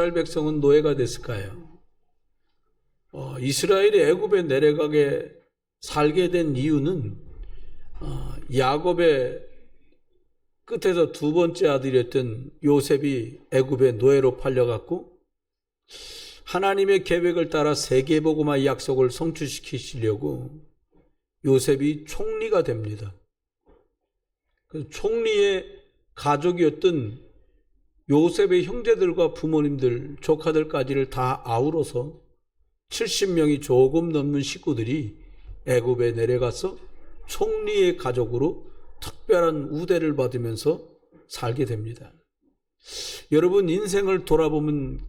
이스라엘 백성은 노예가 됐을까요? 이스라엘이 애굽에 내려가게 살게 된 이유는 야곱의 끝에서 두 번째 아들이었던 요셉이 애굽의 노예로 팔려갔고 하나님의 계획을 따라 세계복음화의 약속을 성취시키시려고 요셉이 총리가 됩니다. 그 총리의 가족이었던 요셉의 형제들과 부모님들, 조카들까지를 다 아우러서 70명이 조금 넘는 식구들이 애굽에 내려가서 총리의 가족으로 특별한 우대를 받으면서 살게 됩니다. 여러분, 인생을 돌아보면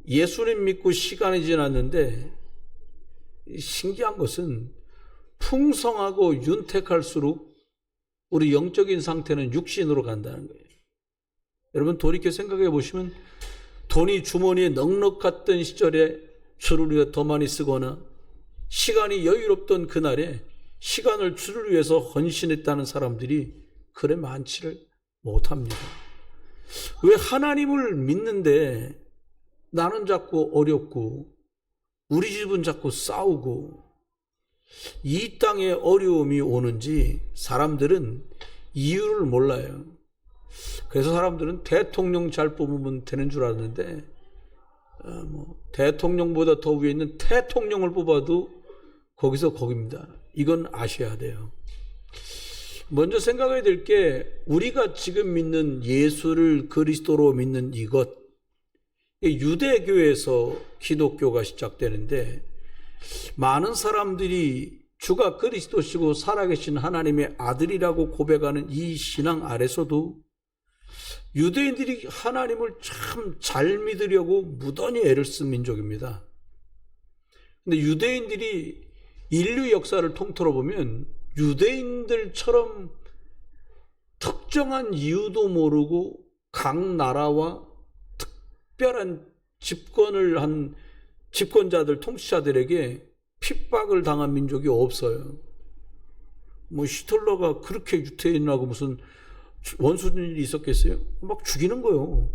예수님 믿고 시간이 지났는데 신기한 것은 풍성하고 윤택할수록 우리 영적인 상태는 육신으로 간다는 거예요. 여러분, 돌이켜 생각해 보시면 돈이 주머니에 넉넉했던 시절에 주를 위해 더 많이 쓰거나 시간이 여유롭던 그날에 시간을 주를 위해서 헌신했다는 사람들이 그래 많지를 못합니다. 왜 하나님을 믿는데 나는 자꾸 어렵고 우리 집은 자꾸 싸우고 이 땅에 어려움이 오는지 사람들은 이유를 몰라요. 그래서 사람들은 대통령 잘 뽑으면 되는 줄 아는데 대통령보다 더 위에 있는 대통령을 뽑아도 거기서 거기입니다. 이건 아셔야 돼요. 먼저 생각해야 될 게 우리가 지금 믿는 예수를 그리스도로 믿는 이것, 유대교에서 기독교가 시작되는데 많은 사람들이 주가 그리스도시고 살아계신 하나님의 아들이라고 고백하는 이 신앙 아래서도 유대인들이 하나님을 참 잘 믿으려고 무던히 애를 쓴 민족입니다. 근데 유대인들이 인류 역사를 통틀어 보면 유대인들처럼 특정한 이유도 모르고 각 나라와 특별한 집권을 한 집권자들, 통치자들에게 핍박을 당한 민족이 없어요. 히틀러가 그렇게 유태인하고 무슨 원수는 일이 있었겠어요? 막 죽이는 거예요.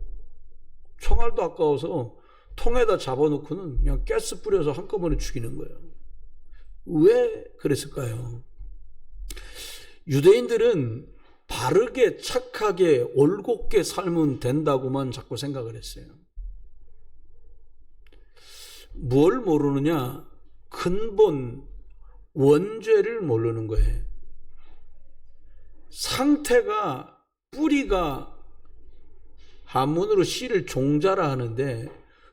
총알도 아까워서 통에다 잡아놓고는 그냥 가스 뿌려서 한꺼번에 죽이는 거예요. 왜 그랬을까요? 유대인들은 바르게, 착하게, 올곧게 살면 된다고만 자꾸 생각을 했어요. 뭘 모르느냐? 근본, 원죄를 모르는 거예요. 상태가, 뿌리가 한문으로 씨를 종자라 하는데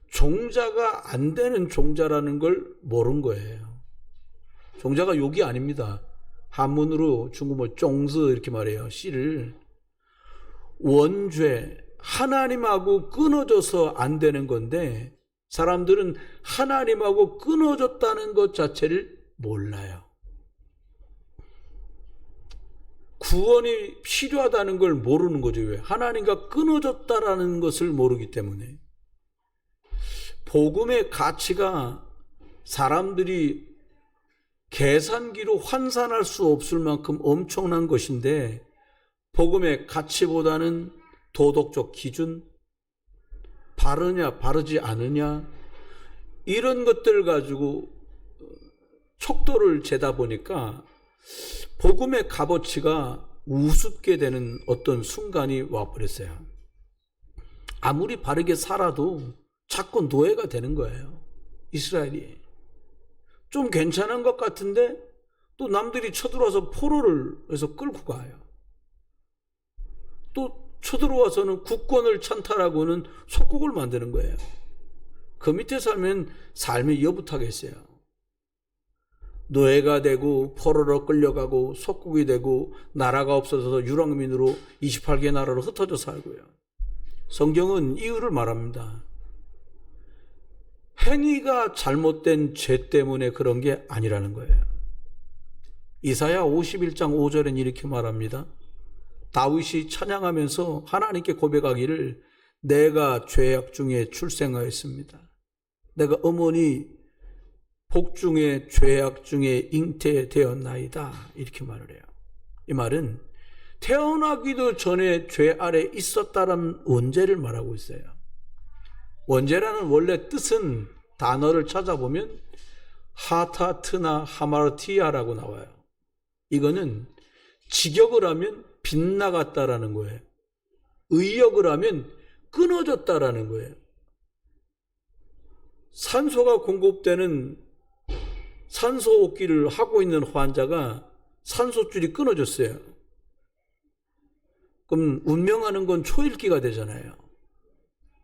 종자가 안 되는 종자라는 걸 모른 거예요. 종자가 욕이 아닙니다. 한문으로 중국말 쫑스 이렇게 말해요. 씨를. 원죄, 하나님하고 끊어져서 안 되는 건데 사람들은 하나님하고 끊어졌다는 것 자체를 몰라요. 구원이 필요하다는 걸 모르는 거죠. 왜? 하나님과 끊어졌다라는 것을 모르기 때문에. 복음의 가치가 사람들이 계산기로 환산할 수 없을 만큼 엄청난 것인데 복음의 가치보다는 도덕적 기준, 바르냐 바르지 않으냐 이런 것들 가지고 척도를 재다 보니까 복음의 값어치가 우습게 되는 어떤 순간이 와버렸어요. 아무리 바르게 살아도 자꾸 노예가 되는 거예요. 이스라엘이. 좀 괜찮은 것 같은데 또 남들이 쳐들어와서 포로를 해서 끌고 가요. 또 쳐들어와서는 국권을 찬탈하고는 속국을 만드는 거예요. 그 밑에 살면 삶이 여붓하겠어요. 노예가 되고 포로로 끌려가고 속국이 되고 나라가 없어져서 유랑민으로 28개 나라로 흩어져 살고요. 성경은 이유를 말합니다. 행위가 잘못된 죄 때문에 그런 게 아니라는 거예요. 이사야 51장 5절엔 이렇게 말합니다. 다윗이 찬양하면서 하나님께 고백하기를 내가 죄악 중에 출생하였습니다. 내가 어머니 복 중에 죄악 중에 잉태되었나이다. 이렇게 말을 해요. 이 말은 태어나기도 전에 죄 아래 있었다는 원죄를 말하고 있어요. 원죄라는 원래 뜻은 단어를 찾아보면 하타트나 하마르티아라고 나와요. 이거는 직역을 하면 빗나갔다라는 거예요. 의역을 하면 끊어졌다라는 거예요. 산소가 공급되는 산소 호흡기를 하고 있는 환자가 산소줄이 끊어졌어요. 그럼 운명하는 건 초일기가 되잖아요.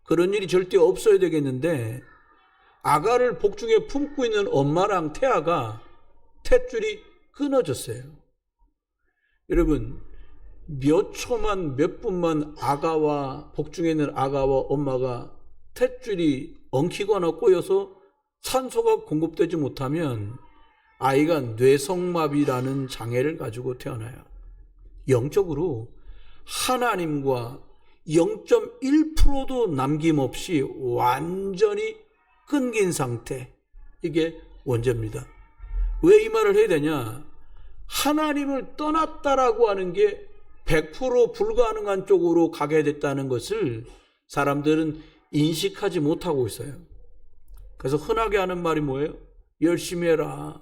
그런 일이 절대 없어야 되겠는데 아가를 복중에 품고 있는 엄마랑 태아가 탯줄이 끊어졌어요. 여러분, 몇 초만 몇 분만 아가와 복중에 있는 아가와 엄마가 탯줄이 엉키거나 꼬여서 산소가 공급되지 못하면 아이가 뇌성마비라는 장애를 가지고 태어나요. 영적으로 하나님과 0.1%도 남김없이 완전히 끊긴 상태, 이게 원죄입니다. 왜 이 말을 해야 되냐? 하나님을 떠났다라고 하는 게 100% 불가능한 쪽으로 가게 됐다는 것을 사람들은 인식하지 못하고 있어요. 그래서 흔하게 하는 말이 뭐예요? 열심히 해라,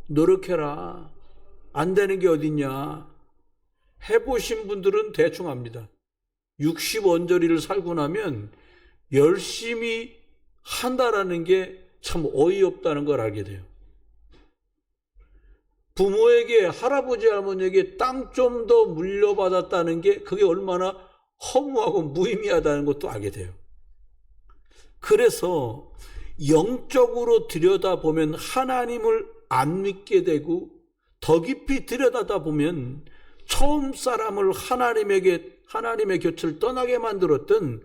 노력해라, 안 되는 게 어딨냐. 해보신 분들은 대충 압니다. 60원저리를 살고 나면 열심히 한다라는 게 참 어이없다는 걸 알게 돼요. 부모에게, 할아버지 할머니에게 땅 좀 더 물려받았다는 게 그게 얼마나 허무하고 무의미하다는 것도 알게 돼요. 그래서 영적으로 들여다보면 하나님을 안 믿게 되고, 더 깊이 들여다보면 처음 사람을 하나님의 곁을 떠나게 만들었던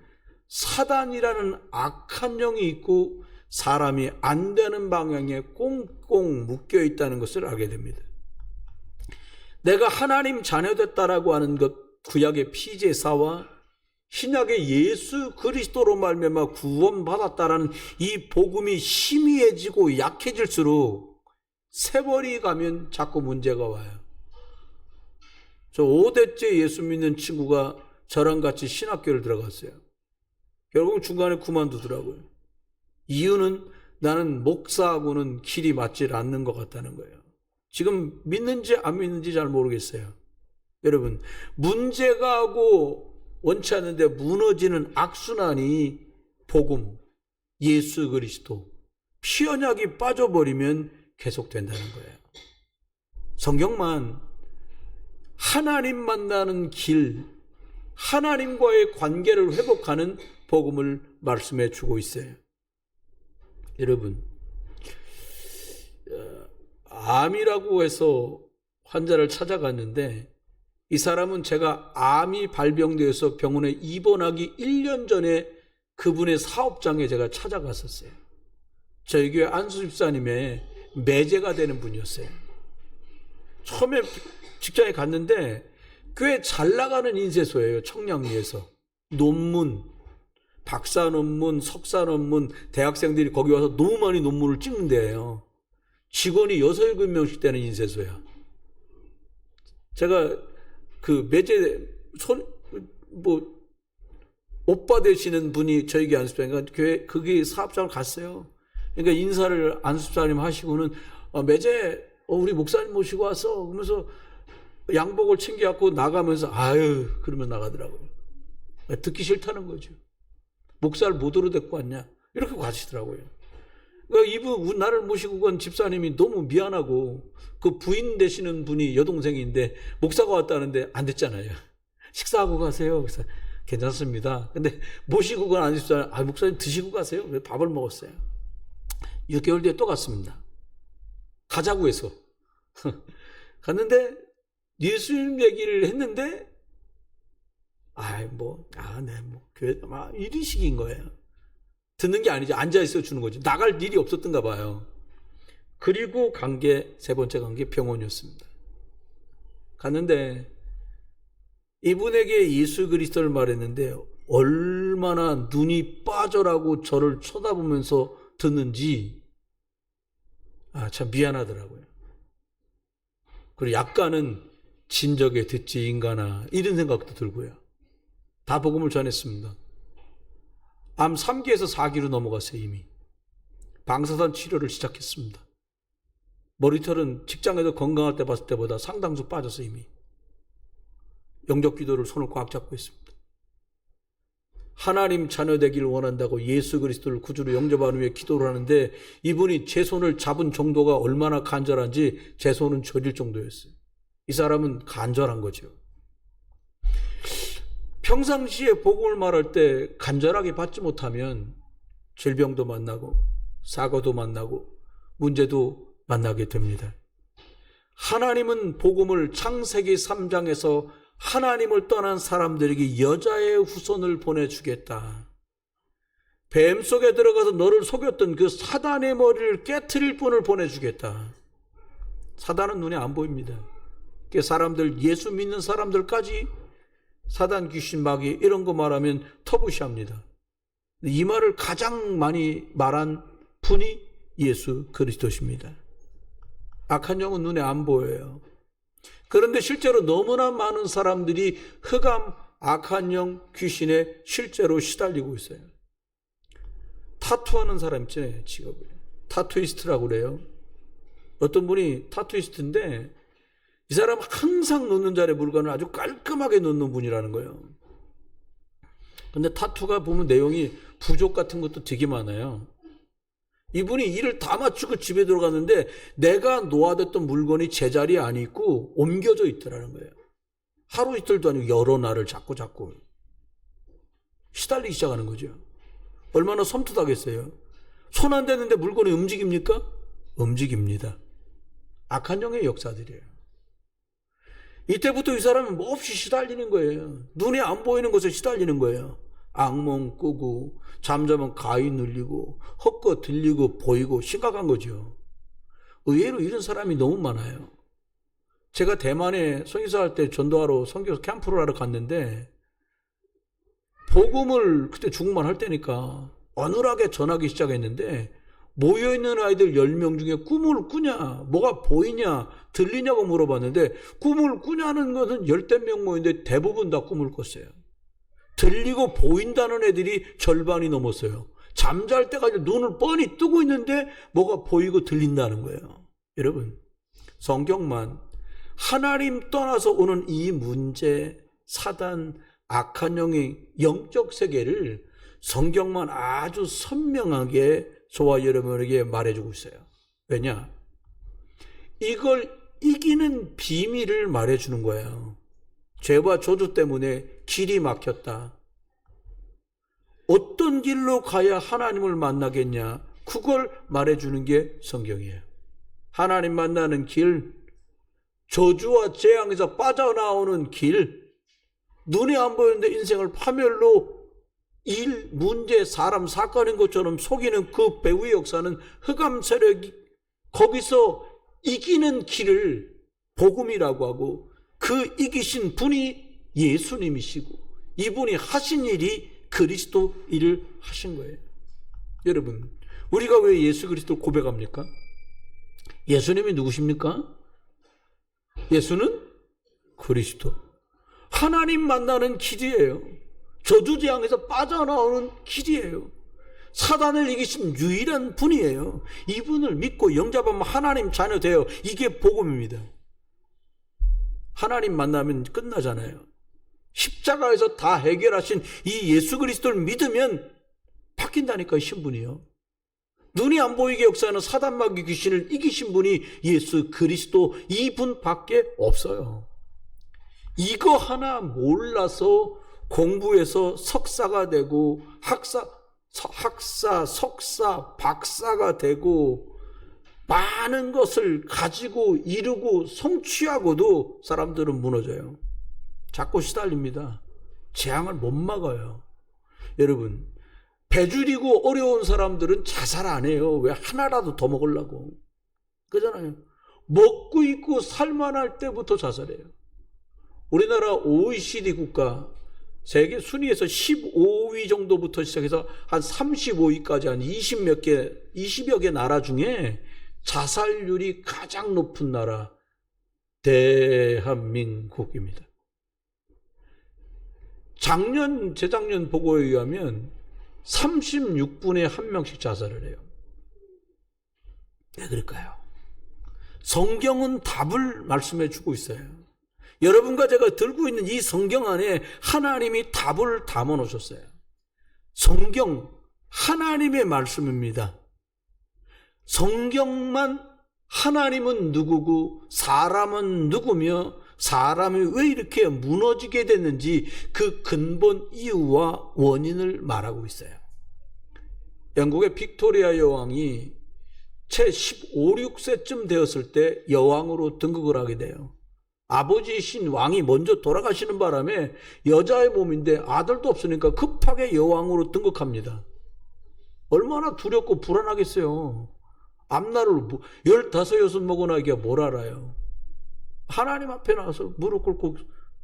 사단이라는 악한 영이 있고 사람이 안 되는 방향에 꽁꽁 묶여 있다는 것을 알게 됩니다. 내가 하나님 자녀됐다라고 하는 것, 구약의 피제사와 신약의 예수 그리스도로 말미암아 구원받았다라는 이 복음이 희미해지고 약해질수록 세월이 가면 자꾸 문제가 와요. 저 5대째 예수 믿는 친구가 저랑 같이 신학교를 들어갔어요. 결국 중간에 그만두더라고요. 이유는 나는 목사하고는 길이 맞질 않는 것 같다는 거예요. 지금 믿는지 안 믿는지 잘 모르겠어요. 여러분, 문제가 하고 원치 않는데 무너지는 악순환이 복음, 예수 그리스도, 피 언약이 빠져버리면 계속된다는 거예요. 성경만 하나님 만나는 길, 하나님과의 관계를 회복하는 복음을 말씀해 주고 있어요. 여러분, 암이라고 해서 환자를 찾아갔는데 이 사람은 제가 암이 발병되어서 병원에 입원하기 1년 전에 그분의 사업장에 제가 찾아갔었어요. 저희 교회 안수 집사님의 매제가 되는 분이었어요. 처음에 직장에 갔는데 꽤 잘 나가는 인쇄소예요. 청량리에서. 논문, 박사 논문, 석사 논문, 대학생들이 거기 와서 너무 많이 논문을 찍는 데예요. 직원이 6, 7명씩 되는 인쇄소야. 제가 그 매제 오빠 되시는 분이 저희 교회 안수집사니까 교회 거기 사업장을 갔어요. 그러니까 인사를 안수집사님 하시고는 매제 우리 목사님 모시고 와서 그러면서 양복을 챙겨갖고 나가면서 아유 그러면 나가더라고요. 듣기 싫다는 거죠. 목사를 뭐더러 데리고 왔냐 이렇게 가시더라고요. 그러니까 이분 나를 모시고 간 집사님이 너무 미안하고 그 부인 되시는 분이 여동생인데 목사가 왔다는데 안 됐잖아요. 식사하고 가세요. 그래서 괜찮습니다. 근데 모시고 간 안수집사님 목사님 드시고 가세요. 왜 밥을 먹었어요. 6개월 뒤에 또 갔습니다. 가자고 해서 갔는데 예수님 얘기를 했는데 교회 이런 식인 거예요. 듣는 게 아니죠. 앉아있어 주는 거죠. 나갈 일이 없었던가 봐요. 그리고 세 번째 간 게 병원이었습니다. 갔는데 이분에게 예수 그리스도를 말했는데 얼마나 눈이 빠져라고 저를 쳐다보면서 듣는지 참 미안하더라고요. 그리고 약간은 진적에 듣지 인간아 이런 생각도 들고요. 다 복음을 전했습니다. 암 3기에서 4기로 넘어갔어요. 이미 방사선 치료를 시작했습니다. 머리털은 직장에서 건강할 때 봤을 때보다 상당수 빠져서 이미 영접 기도를 손을 꽉 잡고 있습니다. 하나님 자녀 되기를 원한다고 예수 그리스도를 구주로 영접하는 위해 기도를 하는데 이분이 제 손을 잡은 정도가 얼마나 간절한지 제 손은 저릴 정도였어요. 이 사람은 간절한 거죠. 평상시에 복음을 말할 때 간절하게 받지 못하면 질병도 만나고 사고도 만나고 문제도 만나게 됩니다. 하나님은 복음을 창세기 3장에서 하나님을 떠난 사람들에게 여자의 후손을 보내주겠다. 뱀 속에 들어가서 너를 속였던 그 사단의 머리를 깨트릴 분을 보내주겠다. 사단은 눈에 안 보입니다. 그 사람들, 예수 믿는 사람들까지 사단, 귀신, 마귀 이런 거 말하면 터부시합니다. 이 말을 가장 많이 말한 분이 예수 그리스도십니다. 악한 영은 눈에 안 보여요. 그런데 실제로 너무나 많은 사람들이 흑암, 악한 영, 귀신에 실제로 시달리고 있어요. 타투하는 사람 있잖아요. 직업을 타투이스트라고 그래요. 어떤 분이 타투이스트인데 이 사람 항상 놓는 자리에 물건을 아주 깔끔하게 놓는 분이라는 거예요. 근데 타투가 보면 내용이 부족 같은 것도 되게 많아요. 이분이 일을 다 마치고 집에 들어갔는데 내가 놓아뒀던 물건이 제자리에 안 있고 옮겨져 있더라는 거예요. 하루 이틀도 아니고 여러 날을 자꾸 시달리기 시작하는 거죠. 얼마나 섬뜩하겠어요. 손 안 대는데 물건이 움직입니까? 움직입니다. 악한 영의 역사들이에요. 이때부터 이 사람은 몹시 시달리는 거예요. 눈에 안 보이는 것에 시달리는 거예요. 악몽 꾸고 잠자면 가위 눌리고 헛것 들리고 보이고 심각한 거죠. 의외로 이런 사람이 너무 많아요. 제가 대만에 선교사할 때 전도하러 선교 캠프를 하러 갔는데 복음을 그때 중국말 할 때니까 어눌하게 전하기 시작했는데 모여있는 아이들 10명 중에 꿈을 꾸냐, 뭐가 보이냐, 들리냐고 물어봤는데 꿈을 꾸냐는 것은 10명 모였는데 대부분 다 꿈을 꿨어요. 들리고 보인다는 애들이 절반이 넘었어요. 잠잘 때까지 눈을 뻔히 뜨고 있는데 뭐가 보이고 들린다는 거예요. 여러분, 성경만 하나님 떠나서 오는 이 문제, 사단, 악한 영의 영적 세계를 성경만 아주 선명하게 저와 여러분에게 말해주고 있어요. 왜냐? 이걸 이기는 비밀을 말해주는 거예요. 죄와 저주 때문에 길이 막혔다. 어떤 길로 가야 하나님을 만나겠냐? 그걸 말해주는 게 성경이에요. 하나님 만나는 길, 저주와 재앙에서 빠져나오는 길, 눈에 안 보이는데 인생을 파멸로 일, 문제, 사람, 사건인 것처럼 속이는 그 배후의 역사는 흑암 세력이 거기서 이기는 길을 복음이라고 하고 그 이기신 분이 예수님이시고 이분이 하신 일이 그리스도 일을 하신 거예요. 여러분, 우리가 왜 예수 그리스도를 고백합니까? 예수님이 누구십니까? 예수는 그리스도. 하나님 만나는 길이에요. 저주재앙에서 빠져나오는 길이에요. 사단을 이기신 유일한 분이에요. 이분을 믿고 영접하면 하나님 자녀 돼요. 이게 복음입니다. 하나님 만나면 끝나잖아요. 십자가에서 다 해결하신 이 예수 그리스도를 믿으면 바뀐다니까요. 신분이요. 눈이 안 보이게 역사하는 사단 마귀 귀신을 이기신 분이 예수 그리스도 이분밖에 없어요. 이거 하나 몰라서 공부해서 석사가 되고 학사, 석사, 박사가 되고 많은 것을 가지고 이루고 성취하고도 사람들은 무너져요. 자꾸 시달립니다. 재앙을 못 막아요. 여러분, 배줄이고 어려운 사람들은 자살 안 해요. 왜? 하나라도 더 먹으려고. 그잖아요. 먹고 있고 살만할 때부터 자살해요. 우리나라 OECD 국가 세계 순위에서 15위 정도부터 시작해서 한 35위까지 한 20여 개 나라 중에 자살률이 가장 높은 나라 대한민국입니다. 재작년 보고에 의하면 36분에 한 명씩 자살을 해요. 왜 그럴까요? 성경은 답을 말씀해 주고 있어요. 여러분과 제가 들고 있는 이 성경 안에 하나님이 답을 담아 놓으셨어요. 성경, 하나님의 말씀입니다. 성경만 하나님은 누구고 사람은 누구며 사람이 왜 이렇게 무너지게 됐는지 그 근본 이유와 원인을 말하고 있어요. 영국의 빅토리아 여왕이 채 15, 16세쯤 되었을 때 여왕으로 등극을 하게 돼요. 아버지이신 왕이 먼저 돌아가시는 바람에 여자의 몸인데 아들도 없으니까 급하게 여왕으로 등극합니다. 얼마나 두렵고 불안하겠어요. 앞날을 15, 6 먹어나기가 뭘 알아요. 하나님 앞에 나와서 무릎 꿇고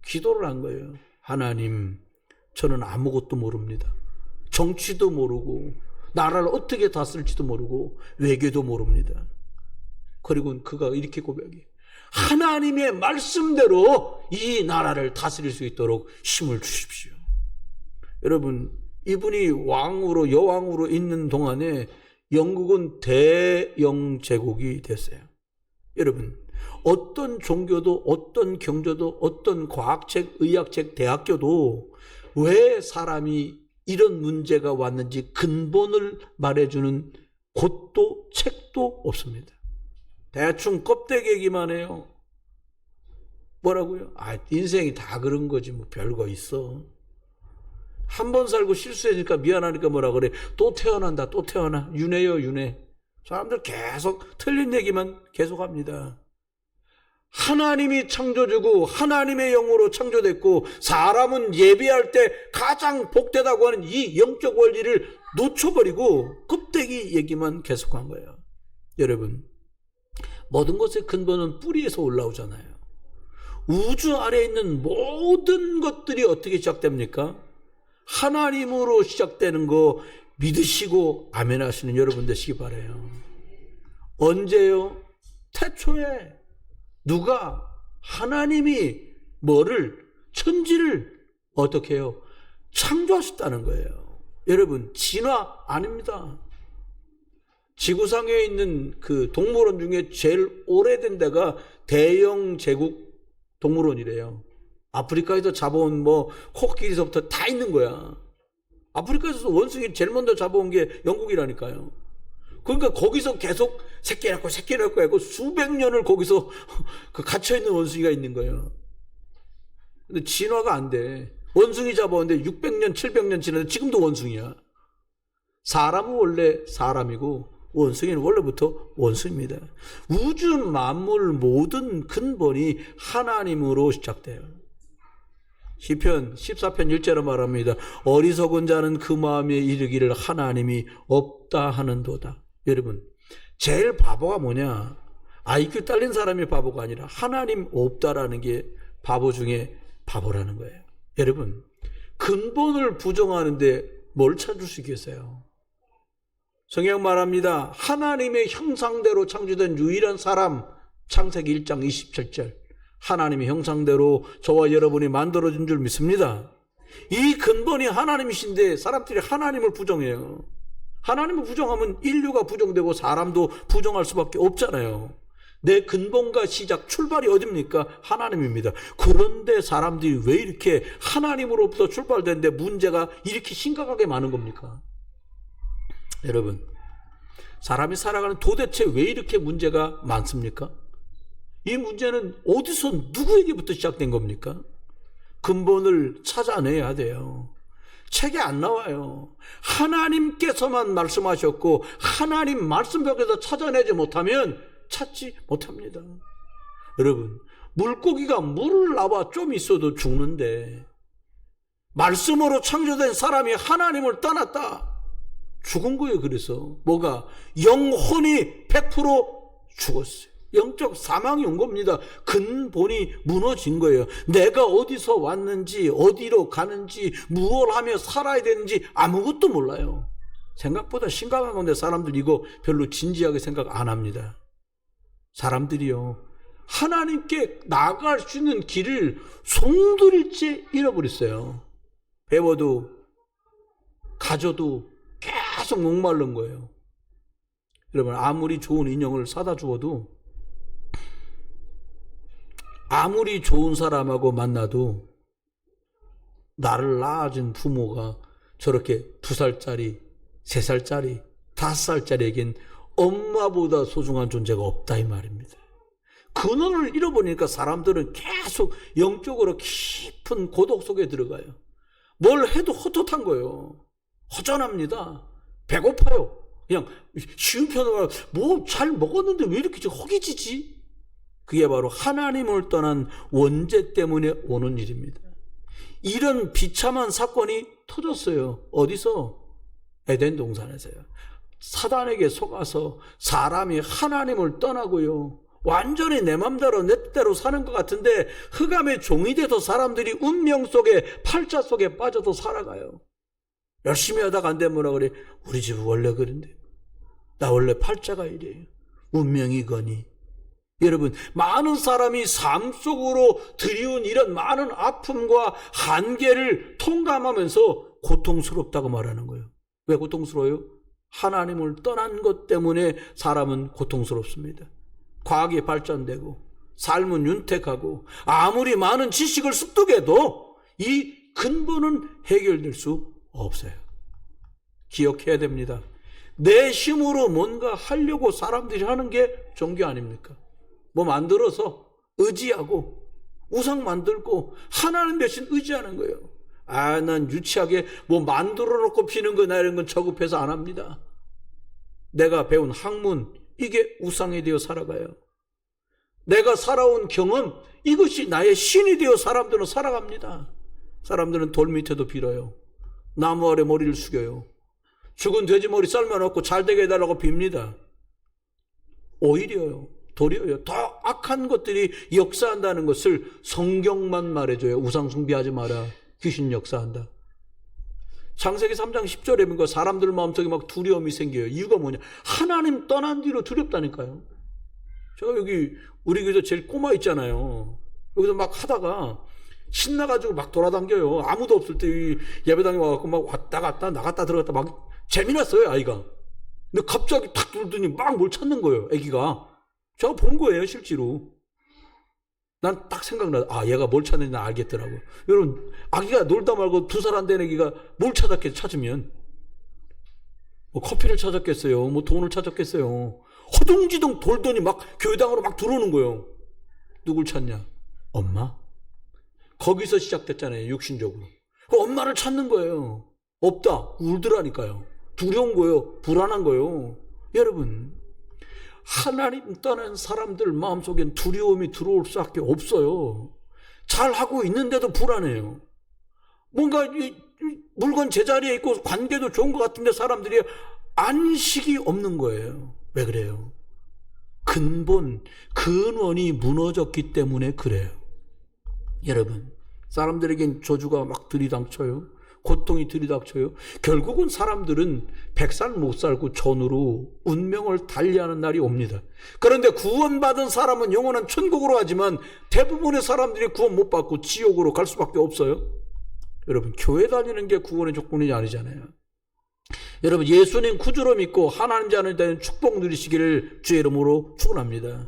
기도를 한 거예요. 하나님, 저는 아무것도 모릅니다. 정치도 모르고 나라를 어떻게 다스릴지도 모르고 외교도 모릅니다. 그리고 그가 이렇게 고백해. 하나님의 말씀대로 이 나라를 다스릴 수 있도록 힘을 주십시오. 여러분, 이분이 왕으로 여왕으로 있는 동안에 영국은 대영 제국이 됐어요. 여러분, 어떤 종교도 어떤 경제도 어떤 과학책, 의학책, 대학교도 왜 사람이 이런 문제가 왔는지 근본을 말해주는 곳도 책도 없습니다. 대충 껍데기 얘기만 해요. 뭐라고요? 인생이 다 그런 거지 뭐 별거 있어. 한 번 살고 실수했으니까 미안하니까 뭐라 그래. 또 태어난다, 또 태어나. 윤회요, 윤회. 사람들 계속 틀린 얘기만 계속합니다. 하나님이 창조주고 하나님의 영으로 창조됐고 사람은 예배할 때 가장 복되다고 하는 이 영적 원리를 놓쳐버리고 껍데기 얘기만 계속한 거예요. 여러분, 모든 것의 근본은 뿌리에서 올라오잖아요. 우주 아래에 있는 모든 것들이 어떻게 시작됩니까? 하나님으로 시작되는 거 믿으시고 아멘 하시는 여러분 되시기 바라요. 언제요? 태초에 누가 하나님이 뭐를 천지를 어떻게 해요? 창조하셨다는 거예요. 여러분, 진화 아닙니다. 지구상에 있는 그 동물원 중에 제일 오래된 데가 대영 제국 동물원이래요. 아프리카에서 잡아온 뭐 코끼리서부터 다 있는 거야. 아프리카에서 원숭이 제일 먼저 잡아온 게 영국이라니까요. 그러니까 거기서 계속 새끼 낳고 새끼 낳고 하고 수백 년을 거기서 갇혀있는 원숭이가 있는 거예요. 근데 진화가 안 돼. 원숭이 잡아왔는데 600년 700년 지났는데 지금도 원숭이야. 사람은 원래 사람이고 원숭이는 원래부터 원숭이입니다. 우주 만물 모든 근본이 하나님으로 시작돼요. 시편 14편 1절에 말합니다. 어리석은 자는 그 마음에 이르기를 하나님이 없다 하는도다. 여러분, 제일 바보가 뭐냐? IQ 딸린 사람이 바보가 아니라 하나님 없다라는 게 바보 중에 바보라는 거예요. 여러분, 근본을 부정하는데 뭘 찾을 수 있겠어요? 성경 말합니다. 하나님의 형상대로 창조된 유일한 사람, 창세기 1장 27절. 하나님의 형상대로 저와 여러분이 만들어진 줄 믿습니다. 이 근본이 하나님이신데 사람들이 하나님을 부정해요. 하나님을 부정하면 인류가 부정되고 사람도 부정할 수밖에 없잖아요. 내 근본과 시작, 출발이 어딥니까? 하나님입니다. 그런데 사람들이 왜 이렇게 하나님으로부터 출발되는데 문제가 이렇게 심각하게 많은 겁니까? 여러분, 사람이 살아가는 도대체 왜 이렇게 문제가 많습니까? 이 문제는 어디서 누구에게부터 시작된 겁니까? 근본을 찾아내야 돼요. 책에 안 나와요. 하나님께서만 말씀하셨고 하나님 말씀 밖에서 찾아내지 못하면 찾지 못합니다. 여러분, 물고기가 물을 나와 좀 있어도 죽는데 말씀으로 창조된 사람이 하나님을 떠났다. 죽은 거예요. 그래서 뭐가? 영혼이 100% 죽었어요. 영적 사망이 온 겁니다. 근본이 무너진 거예요. 내가 어디서 왔는지, 어디로 가는지, 무엇을 하며 살아야 되는지 아무것도 몰라요. 생각보다 심각한 건데 사람들 이거 별로 진지하게 생각 안 합니다. 사람들이요, 하나님께 나아갈 수 있는 길을 송두리째 잃어버렸어요. 배워도 가져도 계속 목마른 거예요. 여러분, 아무리 좋은 인형을 사다 주어도, 아무리 좋은 사람하고 만나도 나를 낳아준 부모가 저렇게 2살짜리, 3살짜리, 5살짜리에겐 엄마보다 소중한 존재가 없다 이 말입니다. 근원을 잃어버리니까 사람들은 계속 영적으로 깊은 고독 속에 들어가요. 뭘 해도 헛헛한 거예요. 허전합니다. 배고파요. 그냥 쉬운 편으로 말하면 뭐 잘 먹었는데 왜 이렇게 허기지지? 그게 바로 하나님을 떠난 원죄 때문에 오는 일입니다. 이런 비참한 사건이 터졌어요. 어디서? 에덴 동산에서요. 사단에게 속아서 사람이 하나님을 떠나고요. 완전히 내 맘대로 내 뜻대로 사는 것 같은데 흑암의 종이 돼서 사람들이 운명 속에 팔자 속에 빠져서 살아가요. 열심히 하다가 안 되면 뭐라 그래? 우리 집 원래 그런데 나 원래 팔자가 이래요. 운명이거니. 여러분, 많은 사람이 삶 속으로 들이운 이런 많은 아픔과 한계를 통감하면서 고통스럽다고 말하는 거예요. 왜 고통스러워요? 하나님을 떠난 것 때문에 사람은 고통스럽습니다. 과학이 발전되고 삶은 윤택하고 아무리 많은 지식을 습득해도 이 근본은 해결될 수 없어요. 기억해야 됩니다. 내 힘으로 뭔가 하려고 사람들이 하는 게 종교 아닙니까? 뭐 만들어서 의지하고 우상 만들고 하나님 대신 의지하는 거예요. 난 유치하게 뭐 만들어 놓고 피는 거나 이런 건 저급해서 안 합니다. 내가 배운 학문, 이게 우상이 되어 살아가요. 내가 살아온 경험, 이것이 나의 신이 되어 사람들은 살아갑니다. 사람들은 돌 밑에도 빌어요. 나무 아래 머리를 숙여요. 죽은 돼지 머리 삶아놓고 잘 되게 해달라고 빕니다. 오히려요, 도리어요, 더 악한 것들이 역사한다는 것을 성경만 말해줘요. 우상 숭배하지 마라. 귀신 역사한다. 창세기 3장 10절에 보니까 사람들 마음속에 막 두려움이 생겨요. 이유가 뭐냐? 하나님 떠난 뒤로 두렵다니까요. 제가 여기 우리 교회에서 제일 꼬마 있잖아요. 여기서 막 하다가 신나가지고 막 돌아다녀요. 아무도 없을 때 예배당에 와갖고 막 왔다 갔다 나갔다 들어갔다 막 재미났어요, 아이가. 근데 갑자기 탁 돌더니 막 뭘 찾는 거예요, 애기가. 제가 본 거예요, 실제로. 난 딱 생각나. 얘가 뭘 찾는지 난 알겠더라고요. 여러분, 아기가 놀다 말고 2살 안 된 애기가 뭘 찾았겠어요, 찾으면. 뭐 커피를 찾았겠어요, 뭐 돈을 찾았겠어요. 허둥지둥 돌더니 막 교회당으로 막 들어오는 거예요. 누굴 찾냐? 엄마? 거기서 시작됐잖아요, 육신적으로. 그 엄마를 찾는 거예요. 없다, 울더라니까요. 두려운 거예요, 불안한 거예요. 여러분, 하나님 떠난 사람들 마음속엔 두려움이 들어올 수밖에 없어요. 잘하고 있는데도 불안해요. 뭔가 물건 제자리에 있고 관계도 좋은 것 같은데 사람들이 안식이 없는 거예요. 왜 그래요? 근원이 무너졌기 때문에 그래요. 여러분, 사람들에겐 저주가 막 들이닥쳐요. 고통이 들이닥쳐요. 결국은 사람들은 100살 못 살고 전으로 운명을 달리하는 날이 옵니다. 그런데 구원받은 사람은 영원한 천국으로 가지만 대부분의 사람들이 구원 못 받고 지옥으로 갈 수밖에 없어요. 여러분, 교회 다니는 게 구원의 조건이 아니잖아요. 여러분, 예수님 구주로 믿고 하나님 자녀 되는 축복 누리시기를 주의 이름으로 축원합니다.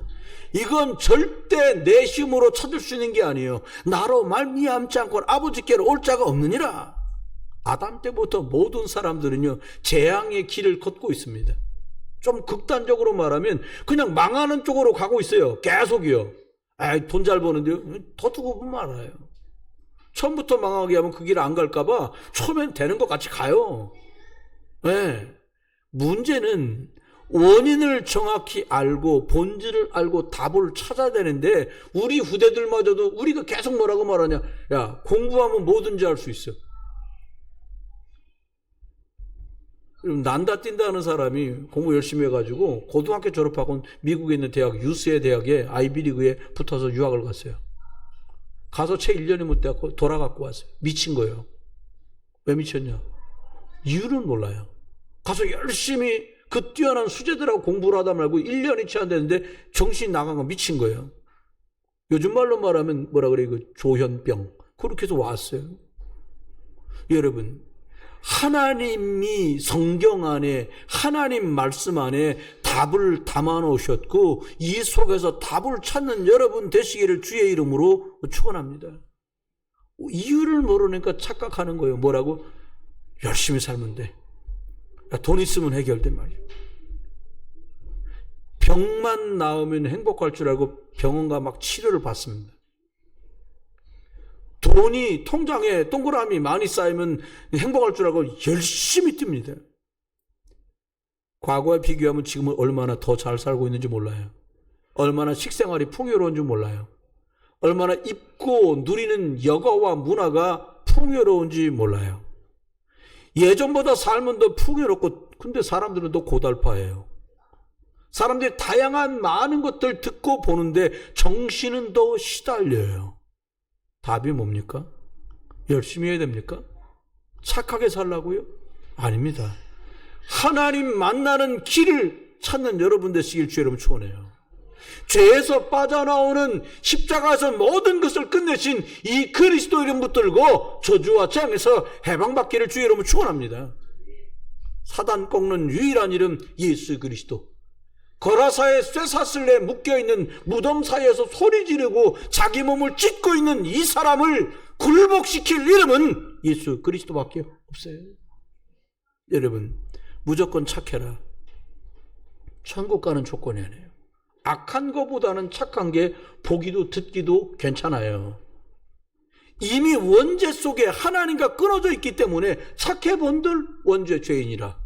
이건 절대 내 힘으로 찾을 수 있는 게 아니에요. 나로 말미암지 않고 아버지께로 올 자가 없느니라. 아담 때부터 모든 사람들은요, 재앙의 길을 걷고 있습니다. 좀 극단적으로 말하면 그냥 망하는 쪽으로 가고 있어요. 계속이요. 돈 잘 버는데요, 더 두고 보면 알아요. 처음부터 망하게 하면 그 길 안 갈까봐 처음엔 되는 것 같이 가요. 네. 문제는 원인을 정확히 알고 본질을 알고 답을 찾아야 되는데 우리 후대들마저도 우리가 계속 뭐라고 말하냐? 야, 공부하면 뭐든지 할 수 있어. 난다 뛴다 하는 사람이 공부 열심히 해가지고 고등학교 졸업하고 미국에 있는 대학 UCLA 대학에 아이비리그에 붙어서 유학을 갔어요. 가서 채 1년이 못 돼갖고 돌아갖고 왔어요. 미친 거예요. 왜 미쳤냐? 이유는 몰라요. 가서 열심히 그 뛰어난 수재들하고 공부를 하다 말고 1년이 채 안 되는데 정신이 나간 거 미친 거예요. 요즘 말로 말하면 뭐라 그래, 그 조현병. 그렇게 해서 왔어요. 여러분, 하나님이 성경 안에, 하나님 말씀 안에 답을 담아 놓으셨고 이 속에서 답을 찾는 여러분 되시기를 주의 이름으로 축원합니다. 이유를 모르니까 착각하는 거예요. 뭐라고? 열심히 살면 돼. 돈 있으면 해결돼 말이에요. 병만 나으면 행복할 줄 알고 병원 가 막 치료를 받습니다. 돈이 통장에 동그라미 많이 쌓이면 행복할 줄 알고 열심히 뜁니다. 과거에 비교하면 지금은 얼마나 더 잘 살고 있는지 몰라요. 얼마나 식생활이 풍요로운지 몰라요. 얼마나 입고 누리는 여가와 문화가 풍요로운지 몰라요. 예전보다 삶은 더 풍요롭고 근데 사람들은 더 고달파해요. 사람들이 다양한 많은 것들 듣고 보는데 정신은 더 시달려요. 답이 뭡니까? 열심히 해야 됩니까? 착하게 살라고요? 아닙니다. 하나님 만나는 길을 찾는 여러분 되시길 주의 이름으로 축원해요. 죄에서 빠져나오는 십자가에서 모든 것을 끝내신 이 그리스도 이름 붙들고 저주와 재앙에서 해방받기를 주의 이름으로 축원합니다. 사단 꺾는 유일한 이름 예수 그리스도. 거라사의 쇠사슬에 묶여있는 무덤 사이에서 소리 지르고 자기 몸을 찢고 있는 이 사람을 굴복시킬 이름은 예수 그리스도밖에 없어요. 여러분 무조건 착해라. 천국 가는 조건이 아니에요. 악한 것보다는 착한 게 보기도 듣기도 괜찮아요. 이미 원죄 속에 하나님과 끊어져 있기 때문에 착해 본들 원죄 죄인이라.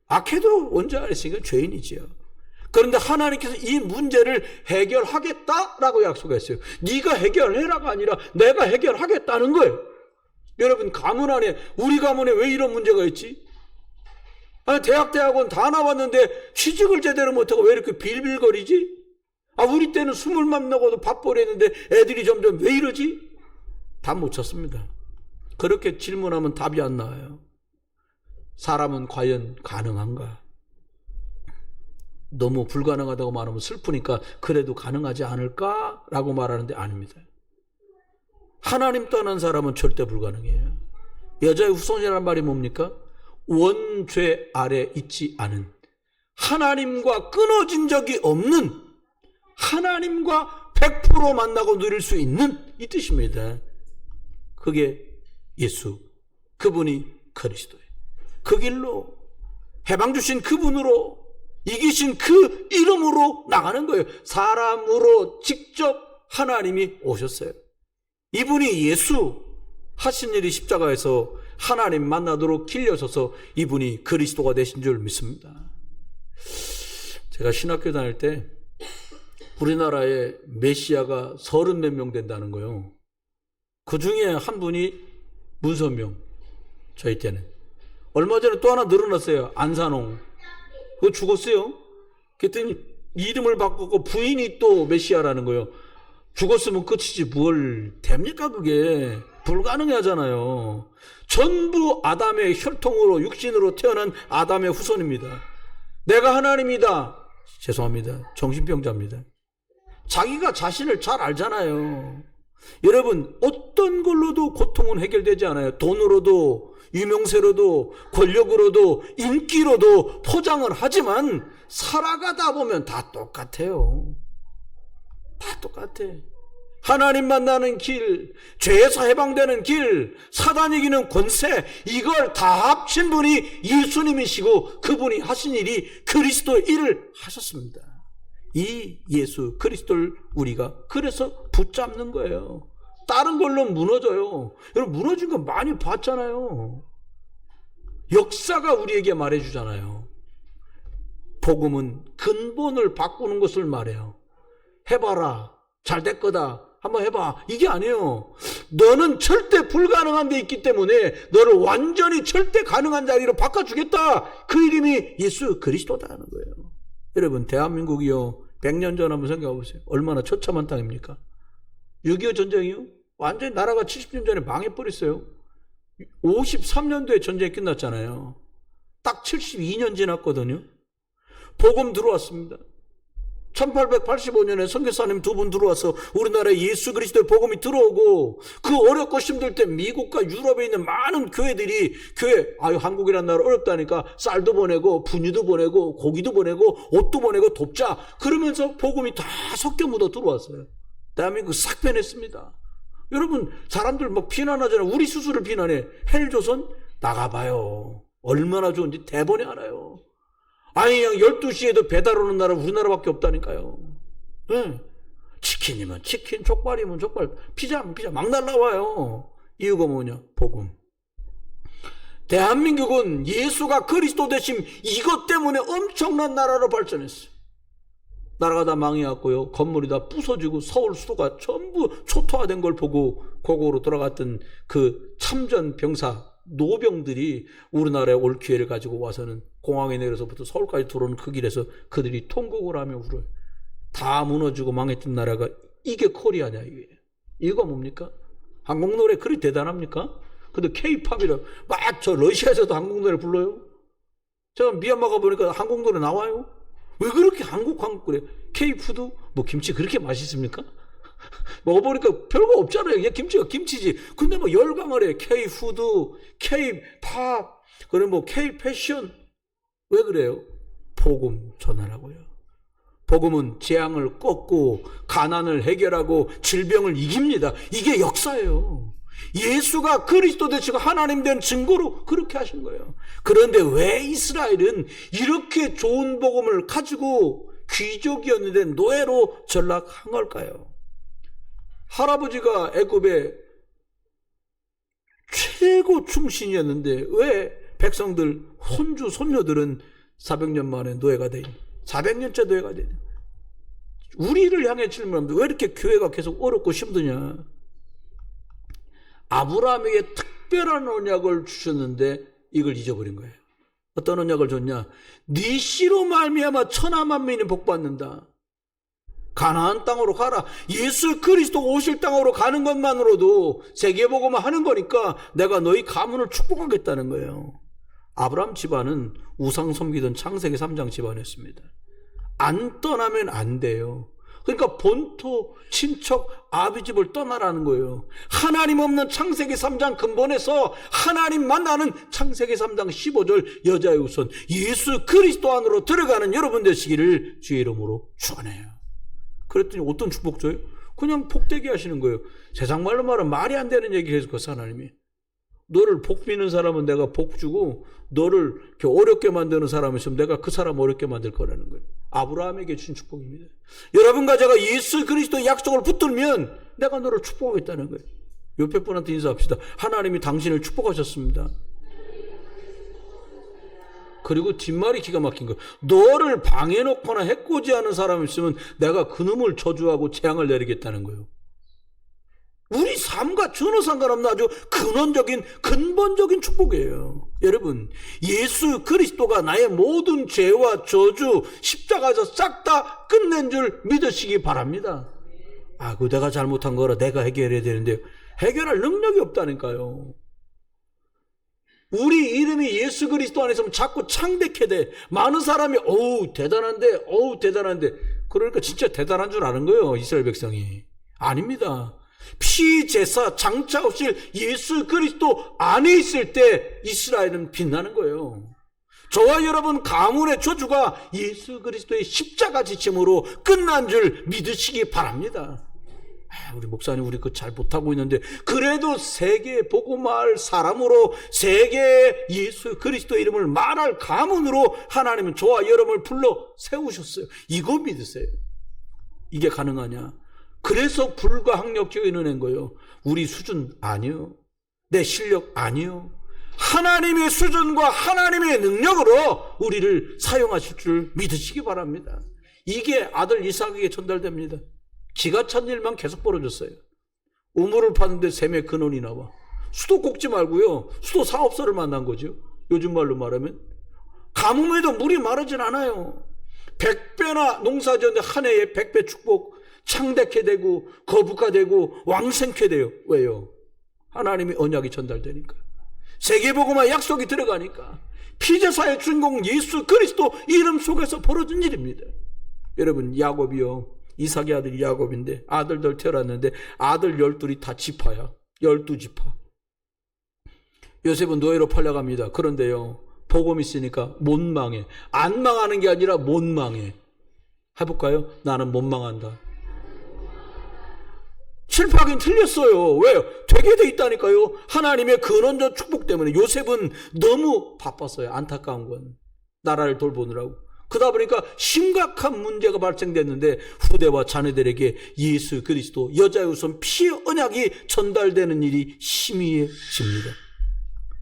악해도 원죄 안 했으니까 죄인이지요. 그런데 하나님께서 이 문제를 해결하겠다라고 약속했어요. 네가 해결해라가 아니라 내가 해결하겠다는 거예요. 여러분 가문 안에 우리 가문에 왜 이런 문제가 있지? 아니 대학원 다 나왔는데 취직을 제대로 못하고 왜 이렇게 빌빌거리지? 우리 때는 20만 나고도 밥벌이 했는데 애들이 점점 왜 이러지? 답 못 찾습니다. 그렇게 질문하면 답이 안 나와요. 사람은 과연 가능한가? 너무 불가능하다고 말하면 슬프니까 그래도 가능하지 않을까라고 말하는데 아닙니다. 하나님 떠난 사람은 절대 불가능해요. 여자의 후손이라는 말이 뭡니까? 원죄 아래 있지 않은, 하나님과 끊어진 적이 없는, 하나님과 100% 만나고 누릴 수 있는 이 뜻입니다. 그게 예수, 그분이 그리스도예요. 그 길로 해방 주신 그분으로 이기신 그 이름으로 나가는 거예요. 사람으로 직접 하나님이 오셨어요. 이분이 예수 하신 일이 십자가에서 하나님 만나도록 길려서서 이분이 그리스도가 되신 줄 믿습니다. 제가 신학교 다닐 때 우리나라에 메시아가 30몇 명 된다는 거예요. 그 중에 한 분이 문선명, 저희 때는. 얼마 전에 또 하나 늘어났어요. 안산홍. 그거 죽었어요. 그랬더니 이름을 바꾸고 부인이 또 메시아라는 거예요. 죽었으면 끝이지 뭘 됩니까 그게. 불가능하잖아요. 전부 아담의 혈통으로 육신으로 태어난 아담의 후손입니다. 내가 하나님이다. 죄송합니다. 정신병자입니다. 자기가 자신을 잘 알잖아요. 여러분 어떤 걸로도 고통은 해결되지 않아요. 돈으로도 유명세로도 권력으로도 인기로도 포장을 하지만 살아가다 보면 다 똑같아요. 다 똑같아. 하나님 만나는 길, 죄에서 해방되는 길, 사단 이기는 권세, 이걸 다 합친 분이 예수님이시고 그분이 하신 일이 그리스도의 일을 하셨습니다. 이 예수 그리스도를 우리가 그래서 붙잡는 거예요. 다른 걸로 무너져요. 여러분 무너진 거 많이 봤잖아요. 역사가 우리에게 말해주잖아요. 복음은 근본을 바꾸는 것을 말해요. 해봐라. 잘 될 거다. 한번 해봐. 이게 아니에요. 너는 절대 불가능한 데 있기 때문에 너를 완전히 절대 가능한 자리로 바꿔주겠다. 그 이름이 예수 그리스도다는 거예요. 여러분 대한민국이요 100년 전 한번 생각해 보세요. 얼마나 처참한 땅입니까? 6.25 전쟁이요? 완전히 나라가 70년 전에 망해버렸어요. 53년도에 전쟁이 끝났잖아요. 딱 72년 지났거든요. 복음 들어왔습니다. 1885년에 선교사님 두 분 들어와서 우리나라에 예수 그리스도의 복음이 들어오고, 그 어렵고 힘들 때 미국과 유럽에 있는 많은 교회들이 한국이란 나라 어렵다니까 쌀도 보내고 분유도 보내고 고기도 보내고 옷도 보내고 돕자 그러면서 복음이 다 섞여 묻어 들어왔어요. 대한민국 싹 변했습니다. 여러분, 사람들 막 비난하잖아요. 우리 스스로를 비난해. 헬조선 나가봐요. 얼마나 좋은지 대번에 알아요. 아니, 그냥 12시에도 배달 오는 나라 우리나라밖에 없다니까요. 네. 치킨이면 치킨, 족발이면 족발, 피자면 피자 막 날라와요. 이유가 뭐냐? 복음. 대한민국은 예수가 그리스도 되심 이것 때문에 엄청난 나라로 발전했어요. 나라가 다 망해왔고요. 건물이 다 부서지고 서울 수도가 전부 초토화된 걸 보고 고국으로 돌아갔던 그 참전 병사, 노병들이 우리나라에 올 기회를 가지고 와서는 공항에 내려서부터 서울까지 들어오는 그 길에서 그들이 통곡을 하며 울어요. 다 무너지고 망했던 나라가 이게 코리아냐, 이게. 이유가 뭡니까? 한국 노래 그리 대단합니까? 근데 K-팝이라 막 저 러시아에서도 한국 노래 불러요? 제가 미얀마 가보니까 한국 노래 나와요? 왜 그렇게 한국 그래? K-푸드? 뭐 김치 그렇게 맛있습니까? 먹어보니까 별거 없잖아요. 그냥 김치가 김치지. 근데 뭐 열광을 해. K-푸드, K-팝, 그리고 뭐 K-패션. 왜 그래요? 복음 전하라고요. 복음은 재앙을 꺾고 가난을 해결하고 질병을 이깁니다. 이게 역사예요. 예수가 그리스도 되시고 하나님 된 증거로 그렇게 하신 거예요. 그런데 왜 이스라엘은 이렇게 좋은 복음을 가지고 귀족이었는데 노예로 전락한 걸까요? 할아버지가 애굽의 최고 충신이었는데 왜 백성들, 손주, 손녀들은 400년 만에 노예가 돼 있는, 400년째 노예가 돼 있는. 우리를 향해 질문합니다. 왜 이렇게 교회가 계속 어렵고 힘드냐? 아브라함에게 특별한 언약을 주셨는데 이걸 잊어버린 거예요. 어떤 언약을 줬냐? 네 씨로 말미암아 천하 만민이 복받는다. 가나안 땅으로 가라. 예수 그리스도 오실 땅으로 가는 것만으로도 세계복음을 하는 거니까 내가 너희 가문을 축복하겠다는 거예요. 아브라함 집안은 우상 섬기던 창세기 3장 집안이었습니다. 안 떠나면 안 돼요. 그러니까 본토, 친척, 아비집을 떠나라는 거예요. 하나님 없는 창세기 3장 근본에서 하나님 만나는 창세기 3장 15절 여자의 우선 예수 그리스도 안으로 들어가는 여러분 되시기를 주의 이름으로 축원해요. 그랬더니 어떤 축복 줘요? 그냥 복되게 하시는 거예요. 세상 말로 말하면 말이 안 되는 얘기를 해서 하나님이. 너를 복 믿는 사람은 내가 복 주고 너를 이렇게 어렵게 만드는 사람이 있으면 내가 그 사람 어렵게 만들 거라는 거예요. 아브라함에게 주신 축복입니다. 여러분과 제가 예수 그리스도의 약속을 붙들면 내가 너를 축복하겠다는 거예요. 옆에 분한테 인사합시다. 하나님이 당신을 축복하셨습니다. 그리고 뒷말이 기가 막힌 거예요. 너를 방해놓거나 해코지하는 사람이 있으면 내가 그놈을 저주하고 재앙을 내리겠다는 거예요. 우리 삶과 전혀 상관없는 아주 근본적인 축복이에요. 여러분, 예수 그리스도가 나의 모든 죄와 저주 십자가에서 싹 다 끝낸 줄 믿으시기 바랍니다. 그거 내가 잘못한 거라 내가 해결해야 되는데 해결할 능력이 없다니까요. 우리 이름이 예수 그리스도 안에 있으면 자꾸 창백해 돼. 많은 사람이 대단한데 그러니까 진짜 대단한 줄 아는 거예요. 이스라엘 백성이. 아닙니다. 피제사 장차오실 예수 그리스도 안에 있을 때 이스라엘은 빛나는 거예요. 저와 여러분 가문의 저주가 예수 그리스도의 십자가 지침으로 끝난 줄 믿으시기 바랍니다. 우리 목사님 우리 그거 잘 못하고 있는데 그래도 세계 복음할 사람으로 세계 예수 그리스도 이름을 말할 가문으로 하나님은 저와 여러분을 불러 세우셨어요. 이거 믿으세요. 이게 가능하냐? 그래서 불가항력적인 은혜인 거예요. 우리 수준 아니요. 내 실력 아니요. 하나님의 수준과 하나님의 능력으로 우리를 사용하실 줄 믿으시기 바랍니다. 이게 아들 이삭에게 전달됩니다. 기가 찬 일만 계속 벌어졌어요. 우물을 파는데 샘의 근원이 나와. 수도 꽂지 말고요. 수도 사업소를 만난 거죠. 요즘 말로 말하면. 가뭄에도 물이 마르진 않아요. 100배나 농사 지었는데 한 해에 100배 축복. 창대케 되고 거북화되고 왕생케 돼요. 왜요? 하나님의 언약이 전달되니까. 세계복음화 약속이 들어가니까. 피제사의 주인공 예수 그리스도 이름 속에서 벌어진 일입니다. 여러분, 야곱이요, 이삭의 아들이 야곱인데 아들들 태어났는데 아들 12이 다 지파야. 12지파. 요셉은 노예로 팔려갑니다. 그런데요, 복음 있으니까 못 망해. 안 망하는 게 아니라 못 망해. 해볼까요? 나는 못 망한다. 실패하긴 틀렸어요. 왜요? 되게 돼 있다니까요. 하나님의 근원적 축복 때문에. 요셉은 너무 바빴어요. 안타까운 건. 나라를 돌보느라고. 그러다 보니까 심각한 문제가 발생됐는데 후대와 자녀들에게 예수 그리스도 여자의 우선 피의 언약이 전달되는 일이 희미해집니다.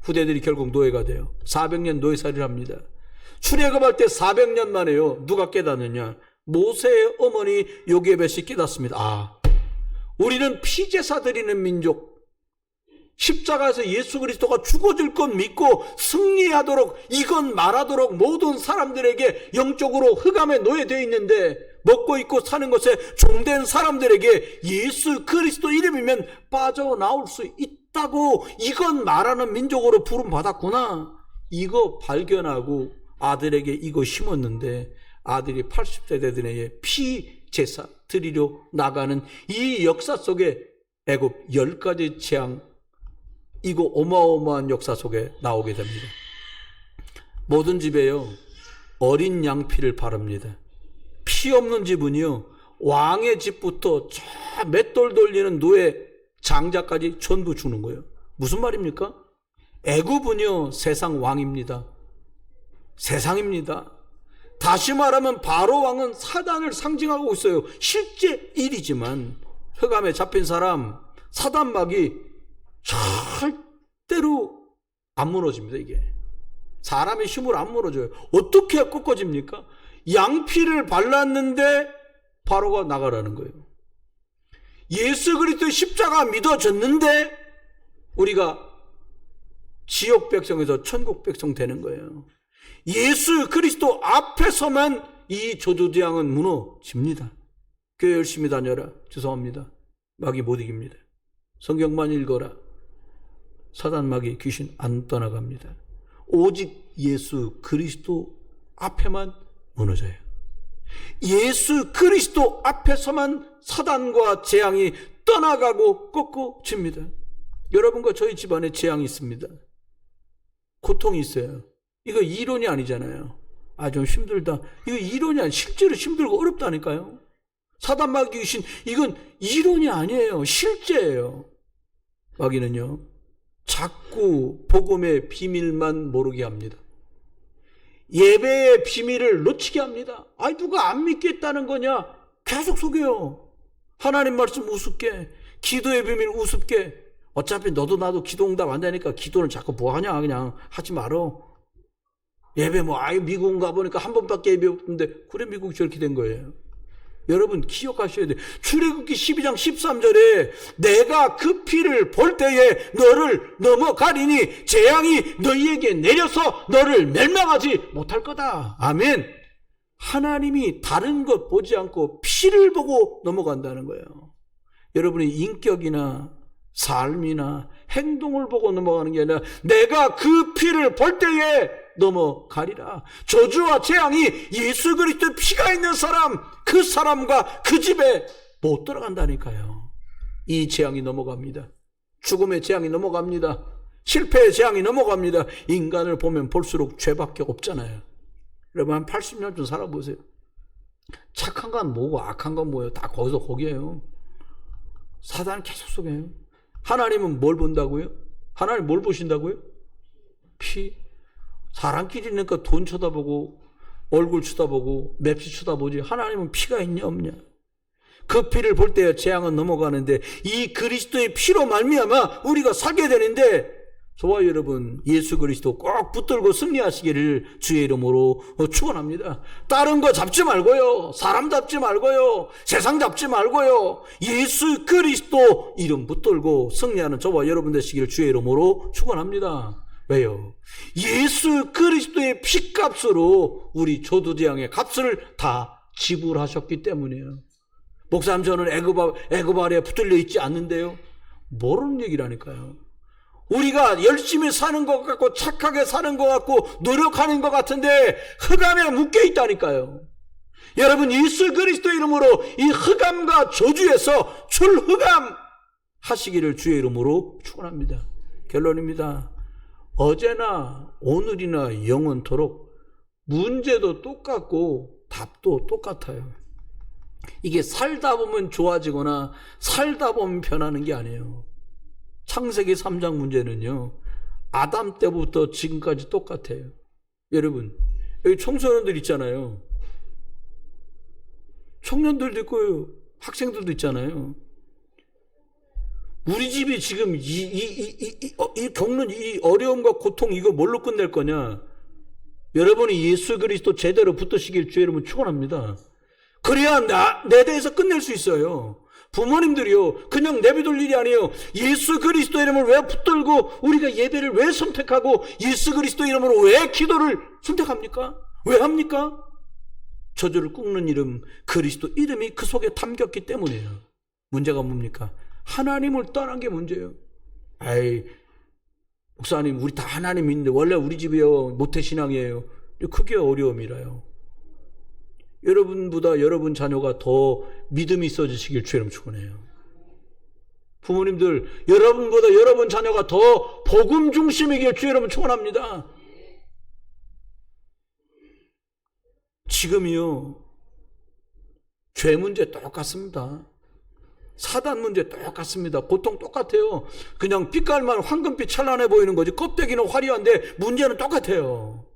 후대들이 결국 노예가 돼요. 400년 노예살이를 합니다. 출애굽할 때 400년 만에요. 누가 깨닫느냐? 모세의 어머니 요게벳이 깨닫습니다. 우리는 피제사 드리는 민족, 십자가에서 예수 그리스도가 죽어질 것 믿고 승리하도록, 이건 말하도록 모든 사람들에게 영적으로 흑암에 노예되어 있는데 먹고 입고 사는 것에 종된 사람들에게 예수 그리스도 이름이면 빠져나올 수 있다고, 이건 말하는 민족으로 부름받았구나. 이거 발견하고 아들에게 이거 심었는데 아들이 80세 되던 해에 피제사 드리려 나가는 이 역사 속에 애굽 10가지 재앙, 이거 어마어마한 역사 속에 나오게 됩니다. 모든 집에요, 어린 양피를 바릅니다. 피 없는 집은요, 왕의 집부터 저 맷돌 돌리는 노예 장자까지 전부 주는 거예요. 무슨 말입니까? 애굽은요, 세상 왕입니다. 세상입니다. 다시 말하면 바로 왕은 사단을 상징하고 있어요. 실제 일이지만 흑암에 잡힌 사람, 사단막이 절대로 안 무너집니다. 이게 사람의 힘으로 안 무너져요. 어떻게 꺾어집니까? 양피를 발랐는데 바로가 나가라는 거예요. 예수 그리스도의 십자가 믿어졌는데 우리가 지옥 백성에서 천국 백성 되는 거예요. 예수 그리스도 앞에서만 이 저주재앙은 무너집니다. 교회 열심히 다녀라. 죄송합니다. 마귀 못 이깁니다. 성경만 읽어라. 사단 마귀 귀신 안 떠나갑니다. 오직 예수 그리스도 앞에만 무너져요. 예수 그리스도 앞에서만 사단과 재앙이 떠나가고 꺾어집니다. 여러분과 저희 집안에 재앙이 있습니다. 고통이 있어요. 이거 이론이 아니잖아요. 좀 힘들다. 이거 이론이 아니에요. 실제로 힘들고 어렵다니까요. 사단 마귀 귀신, 이건 이론이 아니에요. 실제예요. 마귀는요, 자꾸 복음의 비밀만 모르게 합니다. 예배의 비밀을 놓치게 합니다. 누가 안 믿겠다는 거냐? 계속 속여요. 하나님 말씀 우습게, 기도의 비밀 우습게. 어차피 너도 나도 기도 응답 안 되니까 기도는 자꾸 뭐하냐, 그냥 하지 말어. 예배 미국 가보니까 한 번밖에 예배 없는데, 그래, 미국이 저렇게 된 거예요. 여러분 기억하셔야 돼요. 출애굽기 12장 13절에 내가 그 피를 볼 때에 너를 넘어가리니 재앙이 너희에게 내려서 너를 멸망하지 못할 거다. 아멘. 하나님이 다른 것 보지 않고 피를 보고 넘어간다는 거예요. 여러분의 인격이나 삶이나 행동을 보고 넘어가는 게 아니라 내가 그 피를 볼 때에 넘어가리라. 저주와 재앙이 예수 그리스도 피가 있는 사람, 그 사람과 그 집에 못 들어간다니까요. 이 재앙이 넘어갑니다. 죽음의 재앙이 넘어갑니다. 실패의 재앙이 넘어갑니다. 인간을 보면 볼수록 죄밖에 없잖아요. 여러분 한 80년 좀 살아보세요. 착한 건 뭐고 악한 건 뭐예요? 다 거기서 거기에요. 사단은 계속 속여요. 하나님은 뭘 본다고요? 하나님 뭘 보신다고요? 피. 사람끼리 있으니까 돈 쳐다보고 얼굴 쳐다보고 맵시 쳐다보지, 하나님은 피가 있냐 없냐. 그 피를 볼 때 재앙은 넘어가는데 이 그리스도의 피로 말미암아 우리가 살게 되는데, 저와 여러분 예수 그리스도 꼭 붙들고 승리하시기를 주의 이름으로 축원합니다. 다른 거 잡지 말고요, 사람 잡지 말고요, 세상 잡지 말고요, 예수 그리스도 이름 붙들고 승리하는 저와 여러분 되시기를 주의 이름으로 축원합니다. 왜요? 예수 그리스도의 피값으로 우리 저주재앙의 값을 다 지불하셨기 때문이에요. 목사님, 저는 애굽 아래에 붙들려 있지 않는데요. 모르는 얘기라니까요. 우리가 열심히 사는 것 같고 착하게 사는 것 같고 노력하는 것 같은데 흑암에 묶여 있다니까요. 여러분, 예수 그리스도 이름으로 이 흑암과 저주에서 출흑암 하시기를 주의 이름으로 축원합니다. 결론입니다. 어제나 오늘이나 영원토록 문제도 똑같고 답도 똑같아요. 이게 살다 보면 좋아지거나 살다 보면 변하는 게 아니에요. 창세기 3장 문제는요, 아담 때부터 지금까지 똑같아요. 여러분, 여기 청소년들 있잖아요. 청년들도 있고요, 학생들도 있잖아요. 우리 집이 지금 겪는 이 어려움과 고통, 이거 뭘로 끝낼 거냐? 여러분이 예수 그리스도 제대로 붙드시길 주의 이름으로 축원합니다. 그래야 내 대해서 끝낼 수 있어요. 부모님들이요, 그냥 내비둘 일이 아니에요. 예수 그리스도 이름을 왜 붙들고 우리가 예배를 왜 선택하고 예수 그리스도 이름으로 왜 기도를 선택합니까? 왜 합니까? 저주를 꺾는 이름, 그리스도 이름이 그 속에 담겼기 때문이에요. 문제가 뭡니까? 하나님을 떠난 게 문제예요. 아이, 목사님, 우리 다 하나님 믿는데 원래 우리 집이요 모태신앙이에요. 그게 어려움이라요. 여러분보다 여러분 자녀가 더 믿음이 있어지시길 주의 이름으로 축원해요. 부모님들, 여러분보다 여러분 자녀가 더 복음 중심이길 주의 이름으로 축원합니다. 지금이요, 죄 문제 똑같습니다. 사단 문제 똑같습니다. 고통 똑같아요. 그냥 빛깔만 황금빛 찬란해 보이는 거지 껍데기는 화려한데 문제는 똑같아요.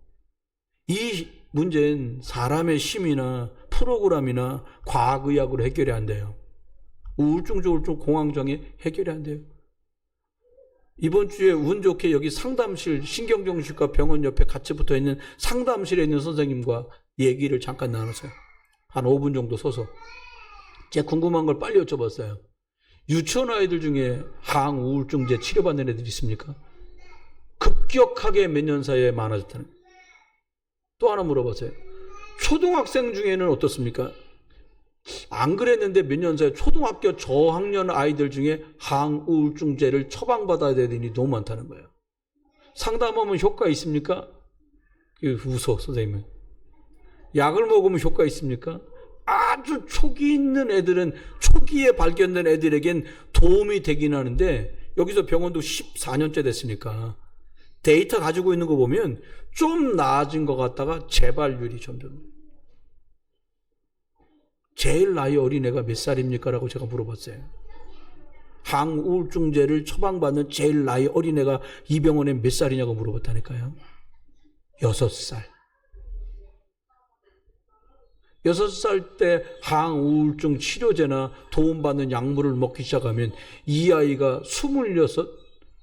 이 문제는 사람의 힘이나 프로그램이나 과학의학으로 해결이 안 돼요. 우울증, 조울증, 공황장애 해결이 안 돼요. 이번 주에 운 좋게 여기 상담실, 신경정신과 병원 옆에 같이 붙어있는 상담실에 있는 선생님과 얘기를 잠깐 나눴어요. 한 5분 정도 서서. 제가 궁금한 걸 빨리 여쭤봤어요. 유치원 아이들 중에 항우울증제 치료받는 애들이 있습니까? 급격하게 몇 년 사이에 많아졌다는 거예요. 또 하나 물어봤어요. 초등학생 중에는 어떻습니까? 안 그랬는데 몇 년 사이에 초등학교 저학년 아이들 중에 항우울증제를 처방받아야 되는 너무 많다는 거예요. 상담하면 효과 있습니까? 웃어, 선생님은. 약을 먹으면 효과 있습니까? 아주 초기 있는 애들은, 초기에 발견된 애들에겐 도움이 되긴 하는데, 여기서 병원도 14년째 됐으니까 데이터 가지고 있는 거 보면 좀 나아진 것 같다가 재발률이 점점. 제일 나이 어린 애가 몇 살입니까? 라고 제가 물어봤어요. 항우울증제를 처방받는 제일 나이 어린 애가 이 병원에 몇 살이냐고 물어봤다니까요. 6살. 6살 때 항우울증 치료제나 도움받는 약물을 먹기 시작하면 이 아이가 26,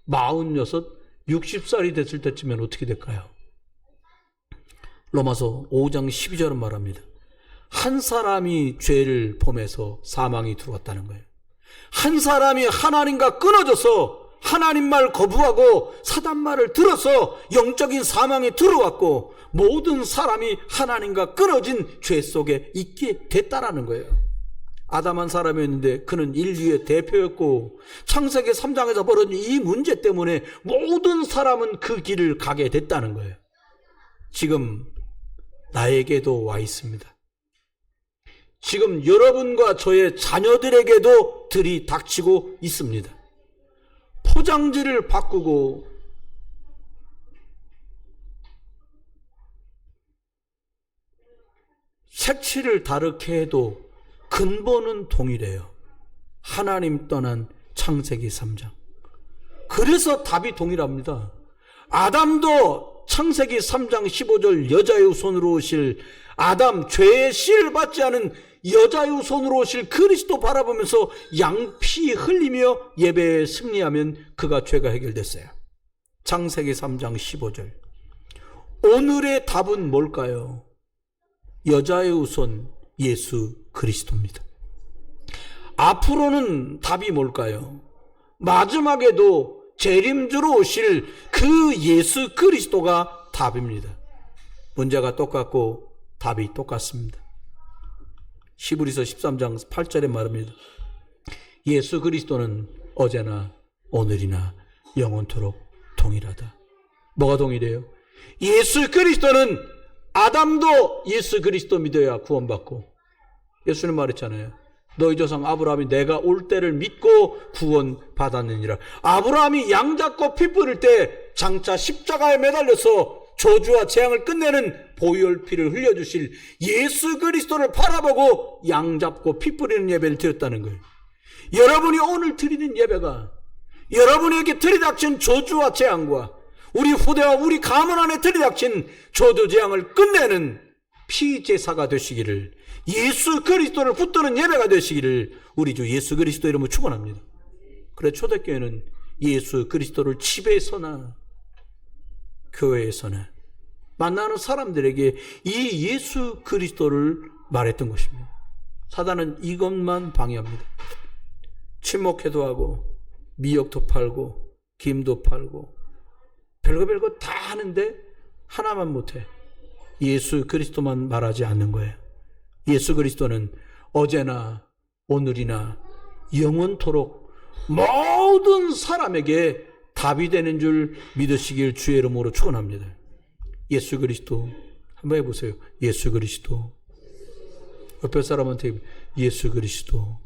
46, 60살이 됐을 때쯤엔 어떻게 될까요? 로마서 5장 12절은 말합니다. 한 사람이 죄를 범해서 사망이 들어왔다는 거예요. 한 사람이 하나님과 끊어져서 하나님 말 거부하고 사단 말을 들어서 영적인 사망이 들어왔고, 모든 사람이 하나님과 끊어진 죄 속에 있게 됐다라는 거예요. 아담 한 사람이었는데 그는 인류의 대표였고, 창세기 3장에서 벌어진 이 문제 때문에 모든 사람은 그 길을 가게 됐다는 거예요. 지금 나에게도 와 있습니다. 지금 여러분과 저의 자녀들에게도 들이닥치고 있습니다. 포장지를 바꾸고 색칠을 다르게 해도 근본은 동일해요. 하나님 떠난 창세기 3장. 그래서 답이 동일합니다. 아담도 창세기 3장 15절 여자의 손으로 오실, 아담 죄의 씨를 받지 않은 여자의 손으로 오실 그리스도 바라보면서 양피 흘리며 예배에 승리하면 그가 죄가 해결됐어요. 창세기 3장 15절. 오늘의 답은 뭘까요? 여자의 손 예수 그리스도입니다. 앞으로는 답이 뭘까요? 마지막에도 재림주로 오실 그 예수 그리스도가 답입니다. 문제가 똑같고 답이 똑같습니다. 히브리서 13장 8절에 말합니다. 예수 그리스도는 어제나 오늘이나 영원토록 동일하다. 뭐가 동일해요? 예수 그리스도는 아담도 예수 그리스도 믿어야 구원받고, 예수님 말했잖아요. 너희 조상 아브라함이 내가 올 때를 믿고 구원받았느니라. 아브라함이 양 잡고 피 뿌릴 때 장차 십자가에 매달려서 저주와 재앙을 끝내는 보혈 피를 흘려주실 예수 그리스도를 바라보고 양 잡고 피 뿌리는 예배를 드렸다는 거예요. 여러분이 오늘 드리는 예배가 여러분에게 들이닥친 저주와 재앙과 우리 후대와 우리 가문 안에 들이닥친 저주 재앙을 끝내는 피제사가 되시기를, 예수 그리스도를 붙드는 예배가 되시기를 우리 주 예수 그리스도 이름으로 축원합니다. 그래, 초대교회는 예수 그리스도를 집에서나 교회에서나 만나는 사람들에게 이 예수 그리스도를 말했던 것입니다. 사단은 이것만 방해합니다. 침묵해도 하고 미역도 팔고 김도 팔고 별거 다 하는데 하나만 못해. 예수 그리스도만 말하지 않는 거예요. 예수 그리스도는 어제나 오늘이나 영원토록 모든 사람에게 답이 되는 줄 믿으시길 주의 이름으로 축원합니다. 예수 그리스도 한번 해보세요. 예수 그리스도. 옆에 사람한테 예수 그리스도.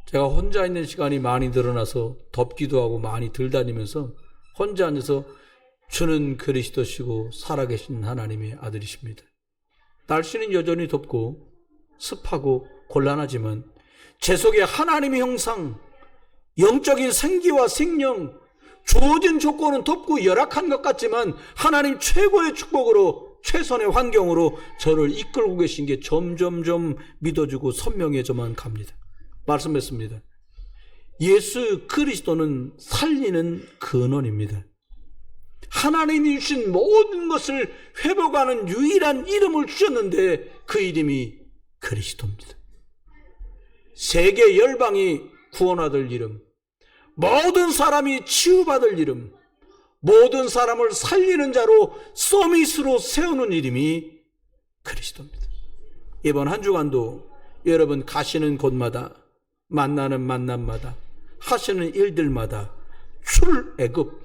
제가 혼자 있는 시간이 많이 늘어나서 덥기도 하고 많이 들다니면서 혼자 앉아서 주는 그리스도시고 살아계신 하나님의 아들이십니다. 날씨는 여전히 덥고 습하고 곤란하지만 제 속에 하나님의 형상, 영적인 생기와 생명, 주어진 조건은 덥고 열악한 것 같지만 하나님 최고의 축복으로 최선의 환경으로 저를 이끌고 계신 게 점점점 믿어지고 선명해져만 갑니다. 말씀했습니다. 예수 그리스도는 살리는 근원입니다. 하나님이 주신 모든 것을 회복하는 유일한 이름을 주셨는데 그 이름이 그리스도입니다. 세계 열방이 구원받을 이름, 모든 사람이 치유받을 이름, 모든 사람을 살리는 자로 서밋으로 세우는 이름이 그리스도입니다. 이번 한 주간도 여러분 가시는 곳마다, 만나는 만남마다, 하시는 일들마다 출애굽,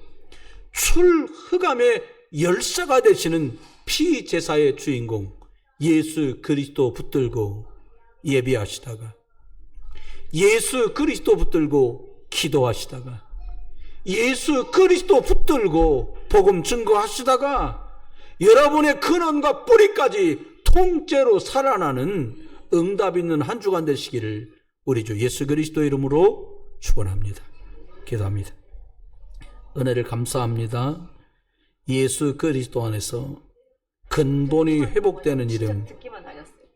출흑암의 열사가 되시는 피제사의 주인공 예수 그리스도 붙들고 예비하시다가, 예수 그리스도 붙들고 기도하시다가, 예수 그리스도 붙들고 복음 증거하시다가 여러분의 근원과 뿌리까지 통째로 살아나는 응답 있는 한 주간 되시기를 우리 주 예수 그리스도 이름으로 축원합니다. 기도합니다. 은혜를 감사합니다. 예수 그리스도 안에서 근본이 회복되는 이름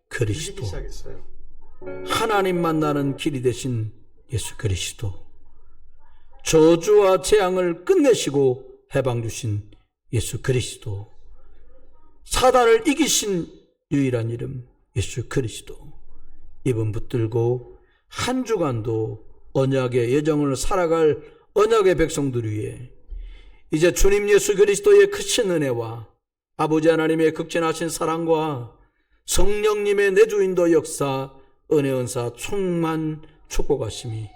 그리스도, 하나님 만나는 길이 되신 예수 그리스도, 저주와 재앙을 끝내시고 해방 주신 예수 그리스도, 사단을 이기신 유일한 이름 예수 그리스도, 이분 붙들고 한 주간도 언약의 여정을 살아갈 언약의 백성들 위해 이제 주님 예수 그리스도의 크신 은혜와 아버지 하나님의 극진하신 사랑과 성령님의 내주인도 역사, 은혜 은사 충만 축복하심이,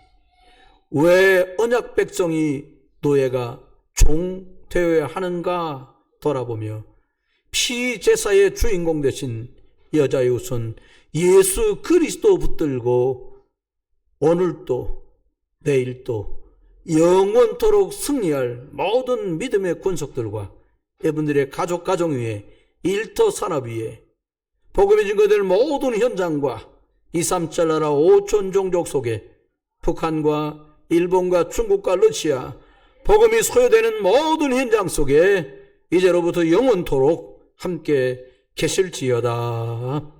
왜 언약 백성이 노예가 종 되어야 하는가 돌아보며 피제사의 주인공 되신 여자의 우선 예수 그리스도 붙들고 오늘도 내일도 영원토록 승리할 모든 믿음의 군속들과 여러분들의 가정 위에, 일터 산업 위에 복음이 증거될 모든 현장과 237 나라 5천 종족 속에 북한과 일본과 중국과 러시아 복음이 소요되는 모든 현장 속에 이제로부터 영원토록 함께 계실지어다.